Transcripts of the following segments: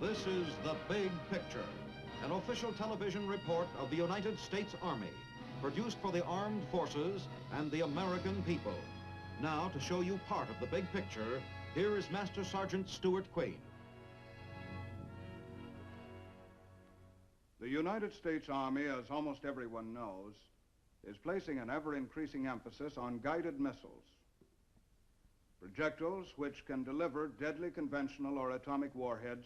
This is The Big Picture, an official television report of the United States Army, produced for the armed forces and the American people. Now, to show you part of the big picture, here is Master Sergeant Stuart Quain. The United States Army, as almost everyone knows, is placing an ever-increasing emphasis on guided missiles. Projectiles which can deliver deadly conventional or atomic warheads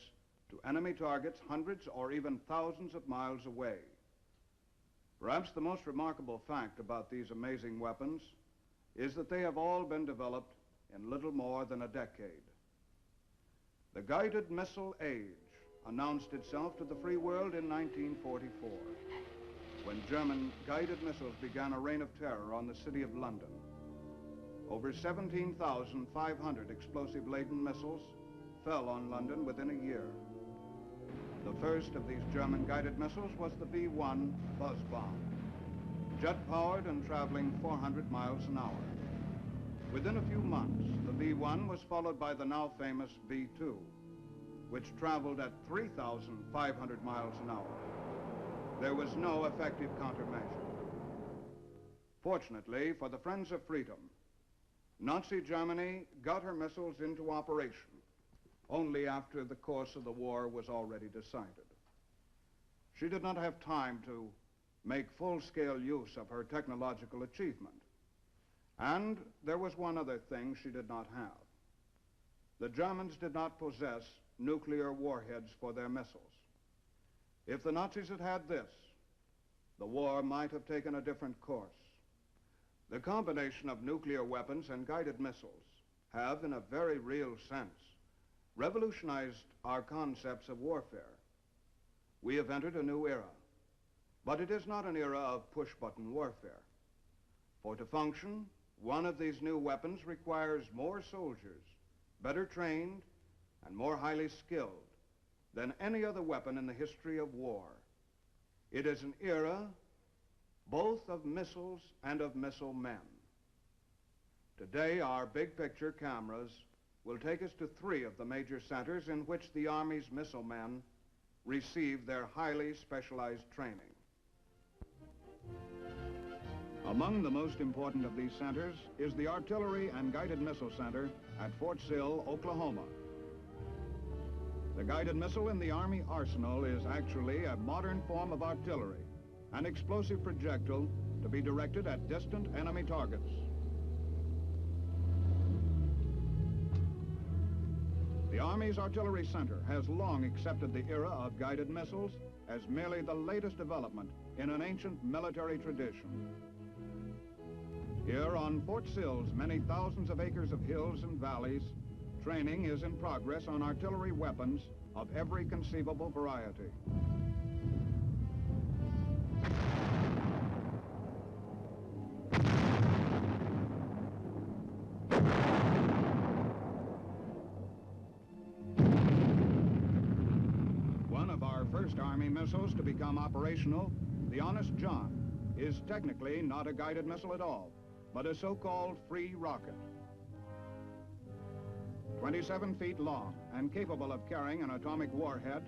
to enemy targets hundreds or even thousands of miles away. Perhaps the most remarkable fact about these amazing weapons is that they have all been developed in little more than a decade. The guided missile age announced itself to the free world in 1944, when German guided missiles began a reign of terror on the city of London. Over 17,500 explosive-laden missiles fell on London within a year. The first of these German guided missiles was the V-1 buzz bomb, jet-powered and traveling 400 miles an hour. Within a few months, the V-1 was followed by the now famous V-2, which traveled at 3,500 miles an hour. There was no effective countermeasure. Fortunately for the Friends of Freedom, Nazi Germany got her missiles into operation only after the course of the war was already decided. She did not have time to make full-scale use of her technological achievement. And there was one other thing she did not have. The Germans did not possess nuclear warheads for their missiles. If the Nazis had had this, the war might have taken a different course. The combination of nuclear weapons and guided missiles have, in a very real sense, revolutionized our concepts of warfare. We have entered a new era, but it is not an era of push-button warfare. For to function, one of these new weapons requires more soldiers, better trained, and more highly skilled than any other weapon in the history of war. It is an era both of missiles and of missile men. Today, our big picture cameras will take us to three of the major centers in which the Army's missile men receive their highly specialized training. Among the most important of these centers is the Artillery and Guided Missile Center at Fort Sill, Oklahoma. The guided missile in the Army arsenal is actually a modern form of artillery, an explosive projectile to be directed at distant enemy targets. The Army's Artillery Center has long accepted the era of guided missiles as merely the latest development in an ancient military tradition. Here on Fort Sill's many thousands of acres of hills and valleys, training is in progress on artillery weapons of every conceivable variety. One of our first Army missiles to become operational, the Honest John, is technically not a guided missile at all, but a so-called free rocket. 27 feet long and capable of carrying an atomic warhead,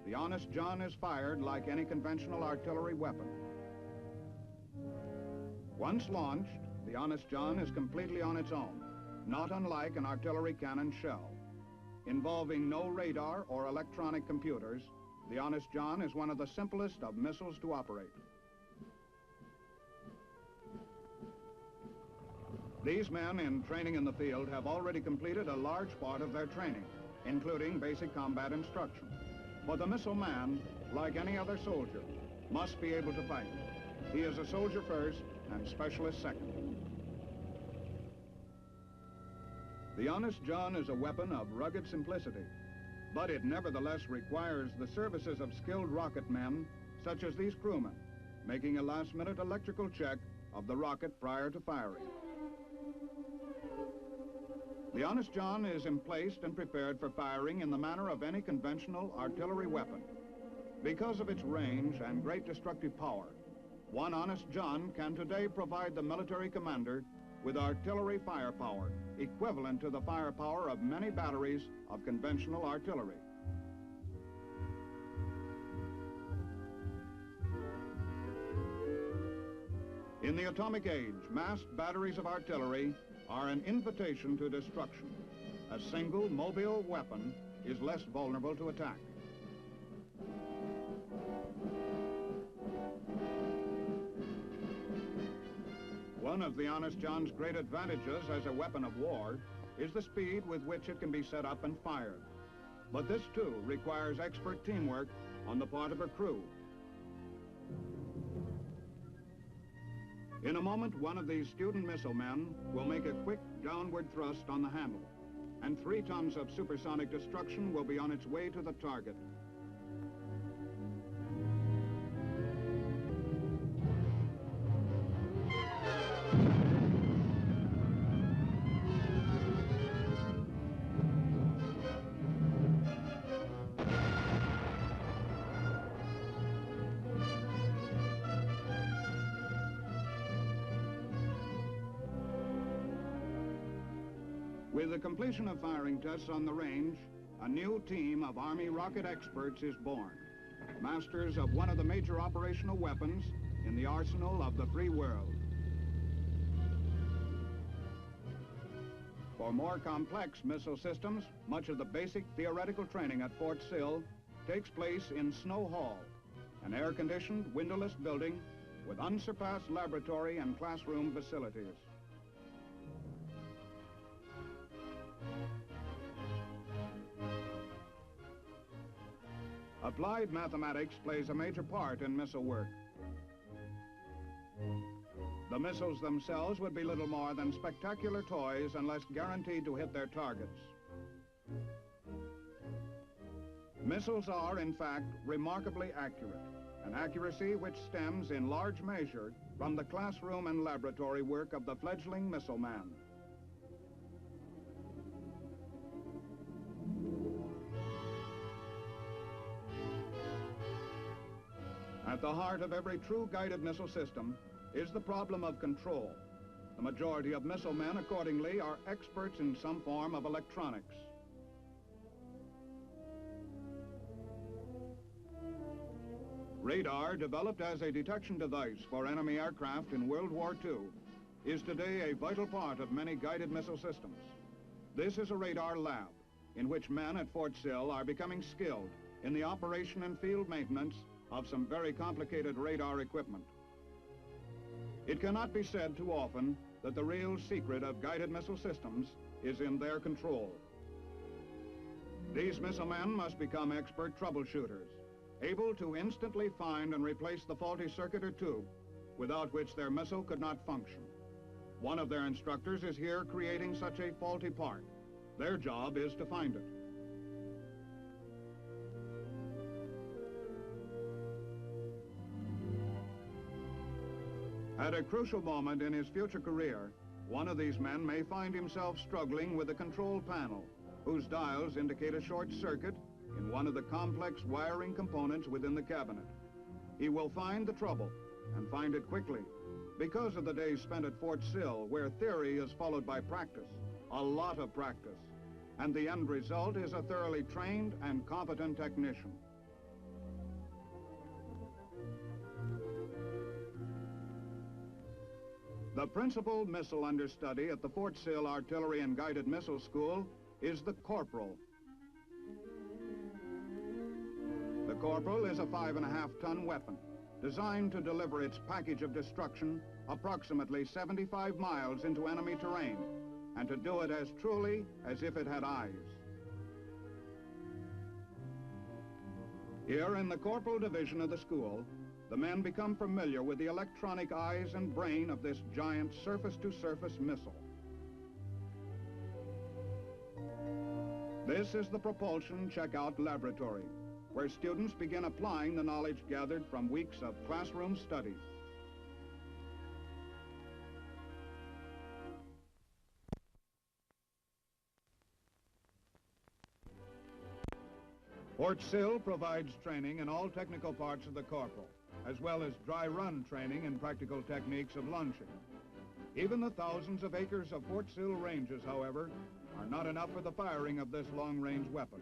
the Honest John is fired like any conventional artillery weapon. Once launched, the Honest John is completely on its own, not unlike an artillery cannon shell. Involving no radar or electronic computers, the Honest John is one of the simplest of missiles to operate. These men in training in the field have already completed a large part of their training, including basic combat instruction. For the missile man, like any other soldier, must be able to fight. He is a soldier first and specialist second. The Honest John is a weapon of rugged simplicity, but it nevertheless requires the services of skilled rocket men, such as these crewmen, making a last-minute electrical check of the rocket prior to firing. The Honest John is emplaced and prepared for firing in the manner of any conventional artillery weapon. Because of its range and great destructive power, one Honest John can today provide the military commander with artillery firepower equivalent to the firepower of many batteries of conventional artillery. In the atomic age, massed batteries of artillery are an invitation to destruction. A single mobile weapon is less vulnerable to attack. One of the Honest John's great advantages as a weapon of war is the speed with which it can be set up and fired. But this, too, requires expert teamwork on the part of a crew. In a moment, one of these student missile men will make a quick downward thrust on the handle, and 3 tons of supersonic destruction will be on its way to the target. With the completion of firing tests on the range, a new team of Army rocket experts is born, masters of one of the major operational weapons in the arsenal of the free world. For more complex missile systems, much of the basic theoretical training at Fort Sill takes place in Snow Hall, an air-conditioned, windowless building with unsurpassed laboratory and classroom facilities. Applied mathematics plays a major part in missile work. The missiles themselves would be little more than spectacular toys unless guaranteed to hit their targets. Missiles are, in fact, remarkably accurate, an accuracy which stems in large measure from the classroom and laboratory work of the fledgling missile man. At the heart of every true guided missile system is the problem of control. The majority of missile men, accordingly, are experts in some form of electronics. Radar, developed as a detection device for enemy aircraft in World War II, is today a vital part of many guided missile systems. This is a radar lab in which men at Fort Sill are becoming skilled in the operation and field maintenance of some very complicated radar equipment. It cannot be said too often that the real secret of guided missile systems is in their control. These missile men must become expert troubleshooters, able to instantly find and replace the faulty circuit or tube, without which their missile could not function. One of their instructors is here creating such a faulty part. Their job is to find it. At a crucial moment in his future career, one of these men may find himself struggling with a control panel, whose dials indicate a short circuit in one of the complex wiring components within the cabinet. He will find the trouble, and find it quickly, because of the days spent at Fort Sill, where theory is followed by practice, a lot of practice, and the end result is a thoroughly trained and competent technician. The principal missile understudy at the Fort Sill Artillery and Guided Missile School is the corporal. The corporal is a 5.5-ton weapon designed to deliver its package of destruction approximately 75 miles into enemy terrain, and to do it as truly as if it had eyes. Here in the corporal division of the school, the men become familiar with the electronic eyes and brain of this giant surface-to-surface missile. This is the Propulsion Checkout Laboratory, where students begin applying the knowledge gathered from weeks of classroom study. Fort Sill provides training in all technical parts of the corporal, as well as dry run training in practical techniques of launching. Even the thousands of acres of Fort Sill ranges, however, are not enough for the firing of this long-range weapon.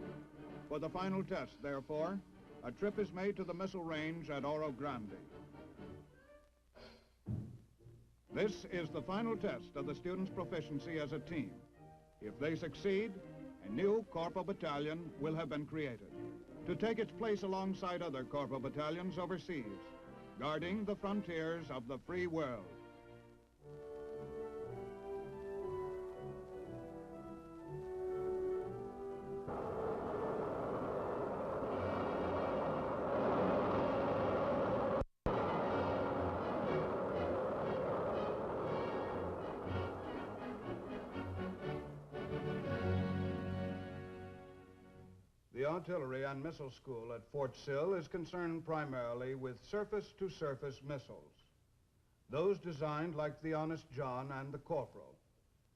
For the final test, therefore, a trip is made to the missile range at Oro Grande. This is the final test of the students' proficiency as a team. If they succeed, a new corporal battalion will have been created to take its place alongside other corporal battalions overseas, guarding the frontiers of the free world. The Artillery and Missile School at Fort Sill is concerned primarily with surface-to-surface missiles, those designed like the Honest John and the Corporal,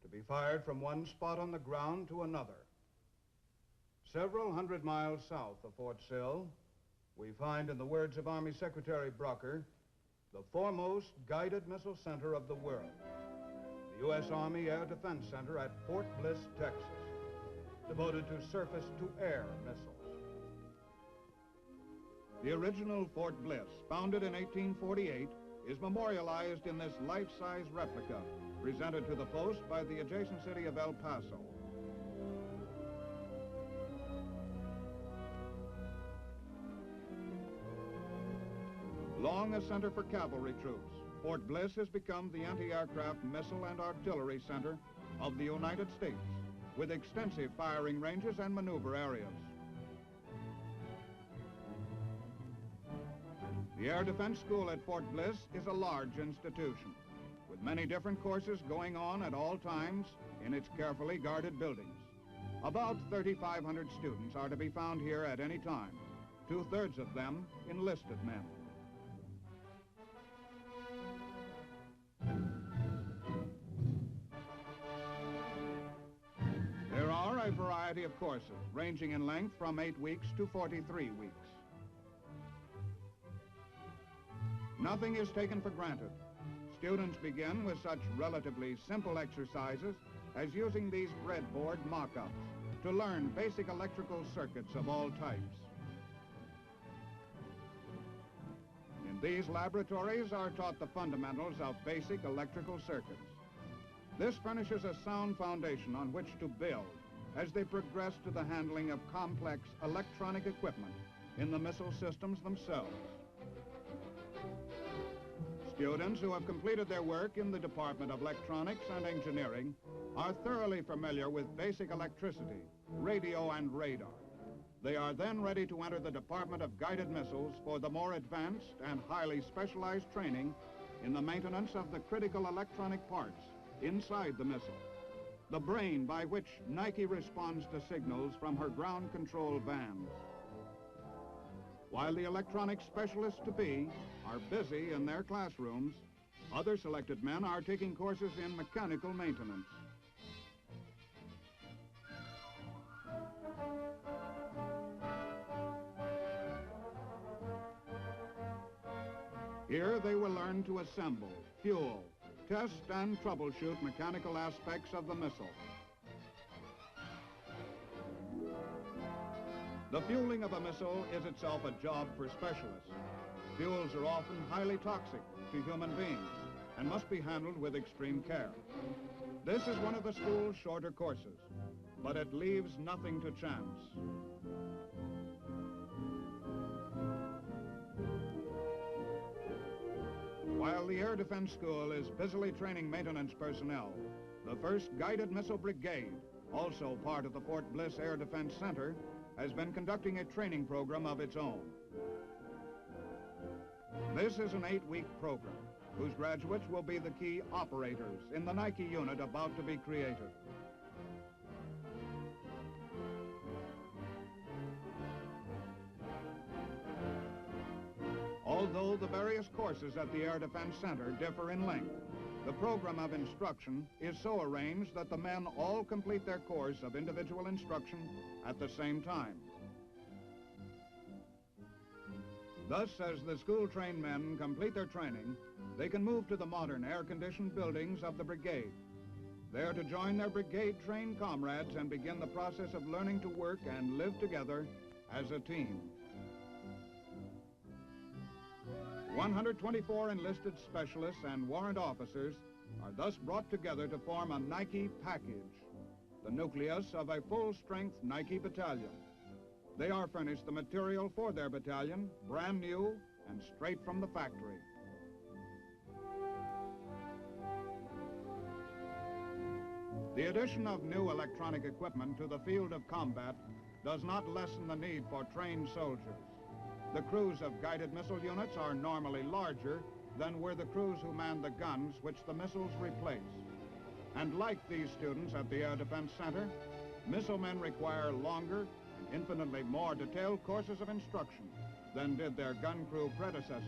to be fired from one spot on the ground to another. Several hundred miles south of Fort Sill, we find, in the words of Army Secretary Brucker, the foremost guided missile center of the world, the U.S. Army Air Defense Center at Fort Bliss, Texas, devoted to surface-to-air missiles. The original Fort Bliss, founded in 1848, is memorialized in this life-size replica presented to the post by the adjacent city of El Paso. Long a center for cavalry troops, Fort Bliss has become the anti-aircraft missile and artillery center of the United States, with extensive firing ranges and maneuver areas. The Air Defense School at Fort Bliss is a large institution, with many different courses going on at all times in its carefully guarded buildings. About 3,500 students are to be found here at any time, 2/3 of them enlisted men. There are a variety of courses, ranging in length from 8 weeks to 43 weeks. Nothing is taken for granted. Students begin with such relatively simple exercises as using these breadboard mock-ups to learn basic electrical circuits of all types. In these laboratories are taught the fundamentals of basic electrical circuits. This furnishes a sound foundation on which to build as they progress to the handling of complex electronic equipment in the missile systems themselves. Students who have completed their work in the Department of Electronics and Engineering are thoroughly familiar with basic electricity, radio, and radar. They are then ready to enter the Department of Guided Missiles for the more advanced and highly specialized training in the maintenance of the critical electronic parts inside the missile, the brain by which Nike responds to signals from her ground control vans. While the electronic specialists-to-be are busy in their classrooms, other selected men are taking courses in mechanical maintenance. Here they will learn to assemble, fuel, test and troubleshoot mechanical aspects of the missile. The fueling of a missile is itself a job for specialists. Fuels are often highly toxic to human beings and must be handled with extreme care. This is one of the school's shorter courses, but it leaves nothing to chance. While the Air Defense School is busily training maintenance personnel, the 1st Guided Missile Brigade, also part of the Fort Bliss Air Defense Center, has been conducting a training program of its own. This is an 8-week program whose graduates will be the key operators in the Nike unit about to be created. Although the various courses at the Air Defense Center differ in length, the program of instruction is so arranged that the men all complete their course of individual instruction at the same time. Thus, as the school-trained men complete their training, they can move to the modern air-conditioned buildings of the brigade, there to join their brigade-trained comrades and begin the process of learning to work and live together as a team. 124 enlisted specialists and warrant officers are thus brought together to form a Nike package, the nucleus of a full-strength Nike battalion. They are furnished the material for their battalion, brand new and straight from the factory. The addition of new electronic equipment to the field of combat does not lessen the need for trained soldiers. The crews of guided missile units are normally larger than were the crews who manned the guns which the missiles replace. And like these students at the Air Defense Center, missile men require longer and infinitely more detailed courses of instruction than did their gun crew predecessors.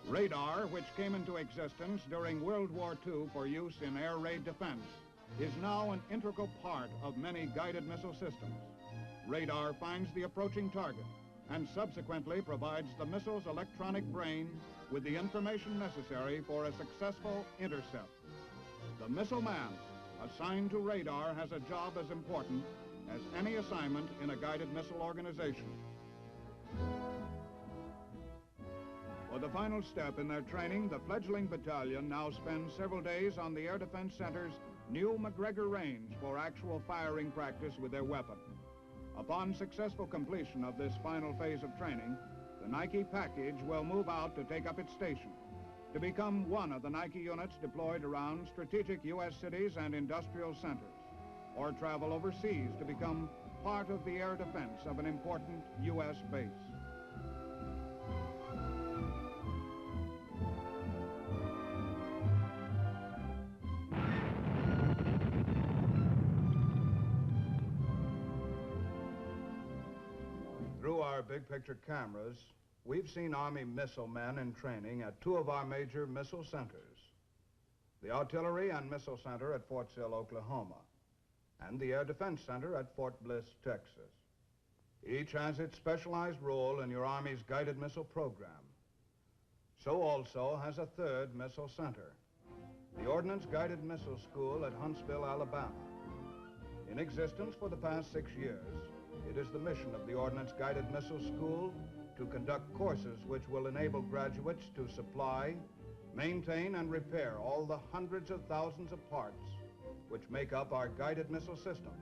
Radar, which came into existence during World War II for use in air raid defense, is now an integral part of many guided missile systems. Radar finds the approaching target and subsequently provides the missile's electronic brain with the information necessary for a successful intercept. The missile man assigned to radar has a job as important as any assignment in a guided missile organization. For the final step in their training, the fledgling battalion now spends several days on the Air Defense Center's new McGregor range for actual firing practice with their weapon. Upon successful completion of this final phase of training, the Nike package will move out to take up its station, to become one of the Nike units deployed around strategic U.S. cities and industrial centers, or travel overseas to become part of the air defense of an important U.S. base. Through our big picture cameras, we've seen Army missile men in training at two of our major missile centers, the Artillery and Missile Center at Fort Sill, Oklahoma, and the Air Defense Center at Fort Bliss, Texas. Each has its specialized role in your Army's guided missile program. So also has a third missile center, the Ordnance Guided Missile School at Huntsville, Alabama. In existence for the past 6 years, it is the mission of the Ordnance Guided Missile School to conduct courses which will enable graduates to supply, maintain, and repair all the hundreds of thousands of parts which make up our guided missile systems.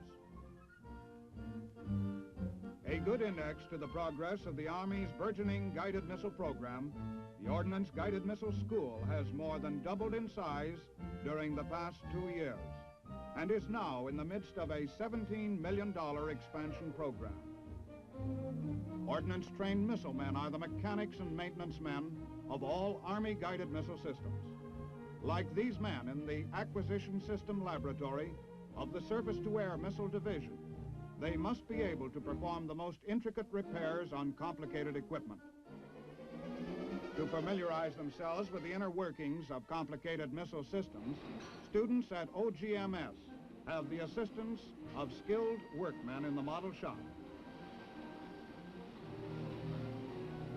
A good index to the progress of the Army's burgeoning guided missile program, the Ordnance Guided Missile School has more than doubled in size during the past 2 years, and is now in the midst of a $17 million expansion program. Ordnance-trained missile men are the mechanics and maintenance men of all Army guided missile systems. Like these men in the Acquisition System Laboratory of the Surface-to-Air Missile Division, they must be able to perform the most intricate repairs on complicated equipment. To familiarize themselves with the inner workings of complicated missile systems, students at OGMS have the assistance of skilled workmen in the model shop.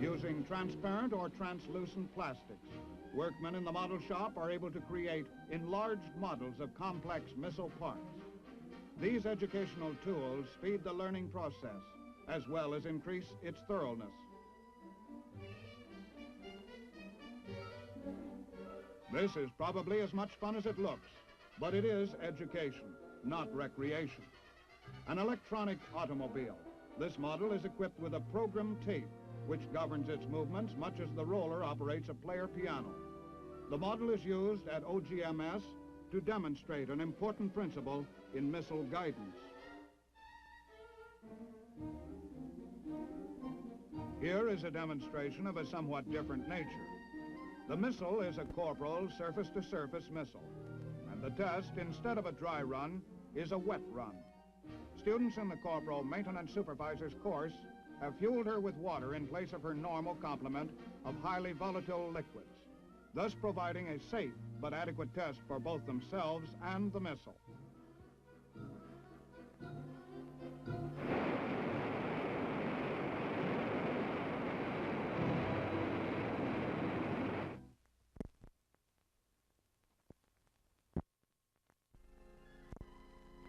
Using transparent or translucent plastics, workmen in the model shop are able to create enlarged models of complex missile parts. These educational tools speed the learning process, as well as increase its thoroughness. This is probably as much fun as it looks, but it is education, not recreation. An electronic automobile. This model is equipped with a program tape, which governs its movements much as the roller operates a player piano. The model is used at OGMS to demonstrate an important principle in missile guidance. Here is a demonstration of a somewhat different nature. The missile is a corporal surface-to-surface missile, and the test, instead of a dry run, is a wet run. Students in the corporal maintenance supervisor's course have fueled her with water in place of her normal complement of highly volatile liquids, thus providing a safe but adequate test for both themselves and the missile.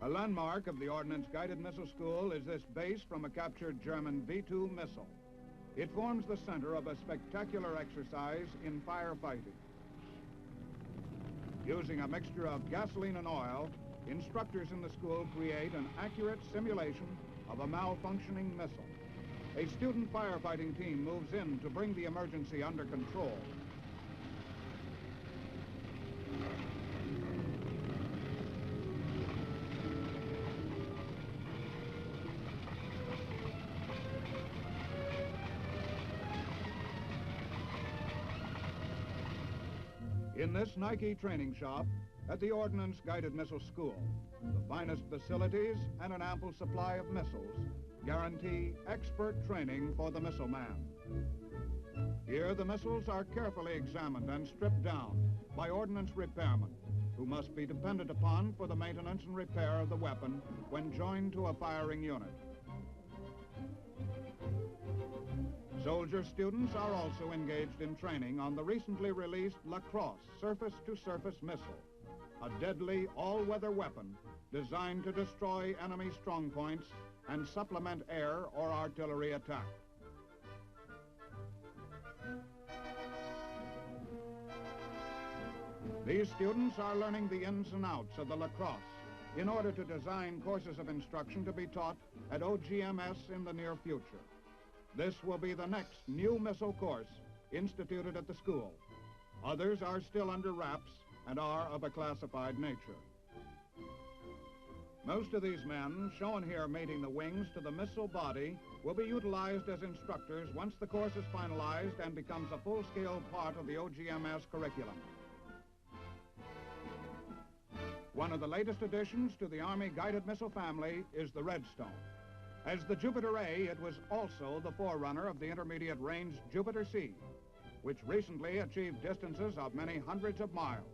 A landmark of the Ordnance Guided Missile School is this base from a captured German V-2 missile. It forms the center of a spectacular exercise in firefighting. Using a mixture of gasoline and oil, instructors in the school create an accurate simulation of a malfunctioning missile. A student firefighting team moves in to bring the emergency under control. In this Nike training shop at the Ordnance Guided Missile School, the finest facilities and an ample supply of missiles guarantee expert training for the missile man. Here, the missiles are carefully examined and stripped down by ordnance repairmen, who must be depended upon for the maintenance and repair of the weapon when joined to a firing unit. Soldier students are also engaged in training on the recently released lacrosse surface-to-surface missile, a deadly all-weather weapon designed to destroy enemy strongpoints and supplement air or artillery attack. These students are learning the ins and outs of the lacrosse in order to design courses of instruction to be taught at OGMS in the near future. This will be the next new missile course instituted at the school. Others are still under wraps and are of a classified nature. Most of these men, shown here mating the wings to the missile body, will be utilized as instructors once the course is finalized and becomes a full-scale part of the OGMS curriculum. One of the latest additions to the Army guided missile family is the Redstone. As the Jupiter A, it was also the forerunner of the intermediate range Jupiter C, which recently achieved distances of many hundreds of miles.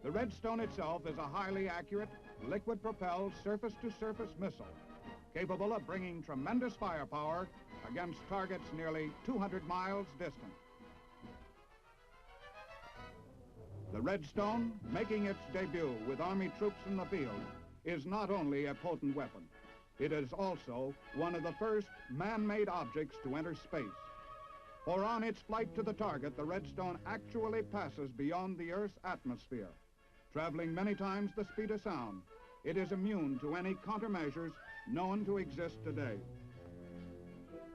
The Redstone itself is a highly accurate, liquid-propelled surface-to-surface missile, capable of bringing tremendous firepower against targets nearly 200 miles distant. The Redstone, making its debut with Army troops in the field, is not only a potent weapon, it is also one of the first man-made objects to enter space. For on its flight to the target, the Redstone actually passes beyond the Earth's atmosphere. Traveling many times the speed of sound, it is immune to any countermeasures known to exist today.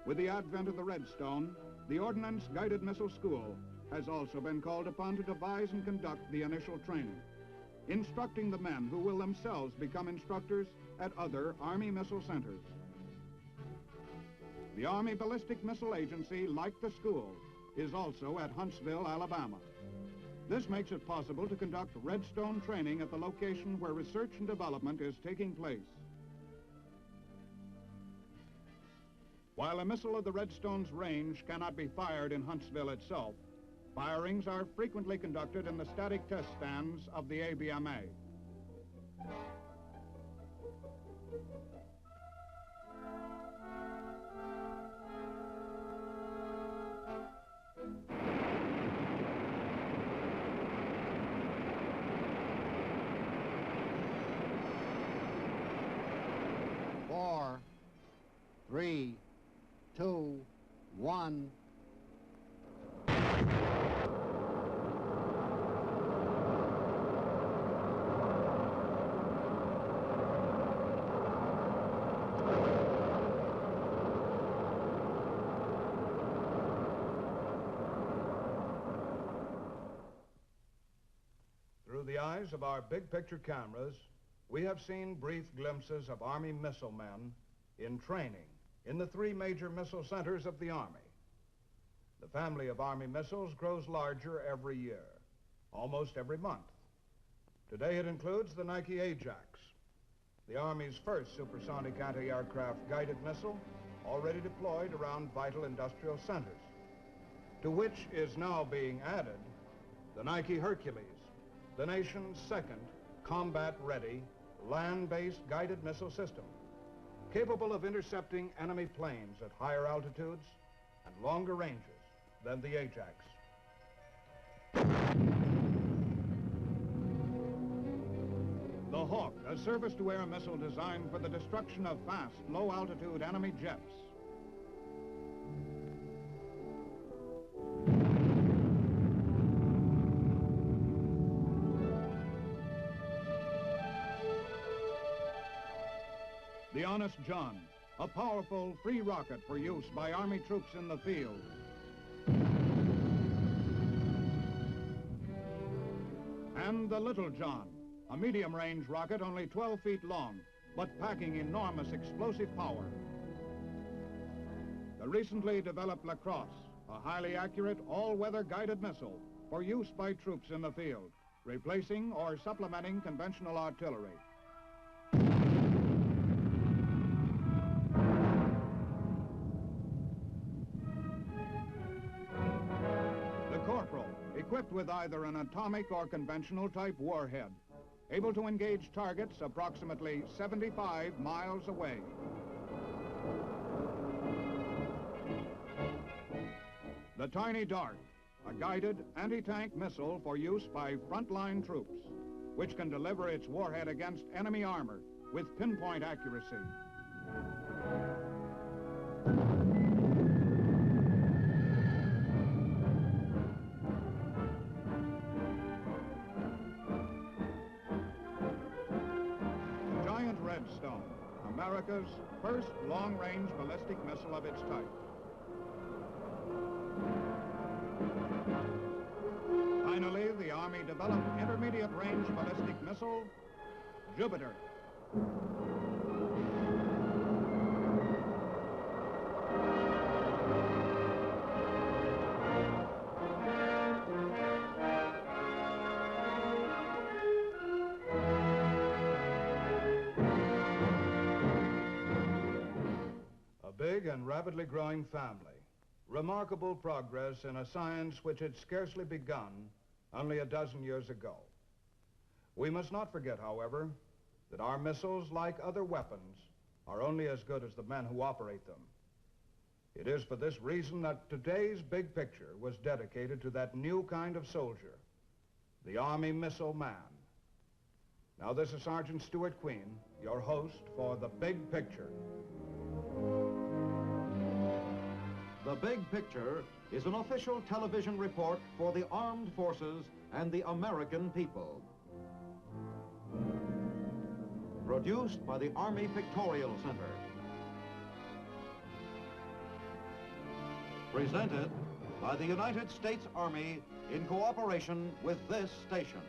With the advent of the Redstone, the Ordnance Guided Missile School has also been called upon to devise and conduct the initial training, instructing the men who will themselves become instructors at other Army missile centers. The Army Ballistic Missile Agency, like the school, is also at Huntsville, Alabama. This makes it possible to conduct Redstone training at the location where research and development is taking place. While a missile of the Redstone's range cannot be fired in Huntsville itself, firings are frequently conducted in the static test stands of the ABMA. Four, 3, 2, 1. Through the eyes of our big picture cameras, we have seen brief glimpses of Army missile men in training in the 3 major missile centers of the Army. The family of Army missiles grows larger every year, almost every month. Today it includes the Nike Ajax, the Army's first supersonic anti-aircraft guided missile, already deployed around vital industrial centers, to which is now being added the Nike Hercules, the nation's second combat-ready, land-based guided missile system, capable of intercepting enemy planes at higher altitudes and longer ranges than the Ajax. The Hawk, a surface-to-air missile designed for the destruction of fast, low-altitude enemy jets. Honest John, a powerful free rocket for use by Army troops in the field. And the Little John, a medium-range rocket only 12 feet long, but packing enormous explosive power. The recently developed Lacrosse, a highly accurate all-weather guided missile for use by troops in the field, replacing or supplementing conventional artillery. The Corporal, equipped with either an atomic or conventional type warhead, able to engage targets approximately 75 miles away. The Tiny Dart, a guided anti-tank missile for use by frontline troops, which can deliver its warhead against enemy armor with pinpoint accuracy. Giant Redstone, America's first long-range ballistic missile of its type. Finally, the Army developed intermediate-range ballistic missile, Jupiter. A big and rapidly growing family. Remarkable progress in a science which had scarcely begun only a dozen years ago. We must not forget, however, that our missiles, like other weapons, are only as good as the men who operate them. It is for this reason that today's big picture was dedicated to that new kind of soldier, the Army Missile Man. Now, this is Sergeant Stuart Queen, your host for The Big Picture. The Big Picture is an official television report for the armed forces and the American people. Produced by the Army Pictorial Center. Presented by the United States Army in cooperation with this station.